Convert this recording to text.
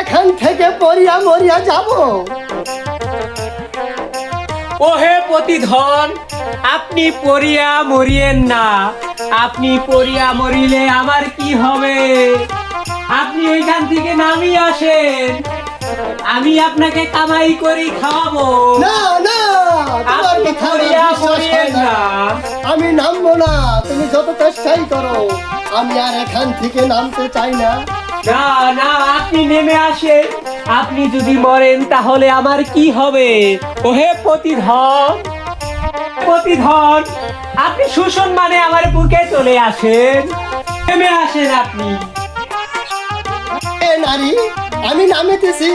এখান থেকে পড়িয়া মরিয়া যাব? ওহে প্রতিধন, আপনি পড়িয়া মরিয়েন না। আপনি পড়িয়া মরিলে আমার কি হবে? আপনি ওইখান থেকে নামিয়ে আসেন, আমি আপনাকে কামাই করে খাওয়াবো। না না, তোমার আপনি কথা আমার পড়িয়া বিশ্বাস হয় মরিয়েন না। না। আমি নামবো না, তুমি যত চেষ্টাই করো, আমি আর এখান থেকে নামতে চাই না। না না, আপনি নেমে আসেন। আপনি যদি মরেন তাহলে আমার কি হবে? ওহে প্রতিধন, প্রতিধন, আপনি সুসম্মানে আমার বুকে চলে আসেন, নেমে আসেন আপনি। এ নারী, আমি নামিতেছি।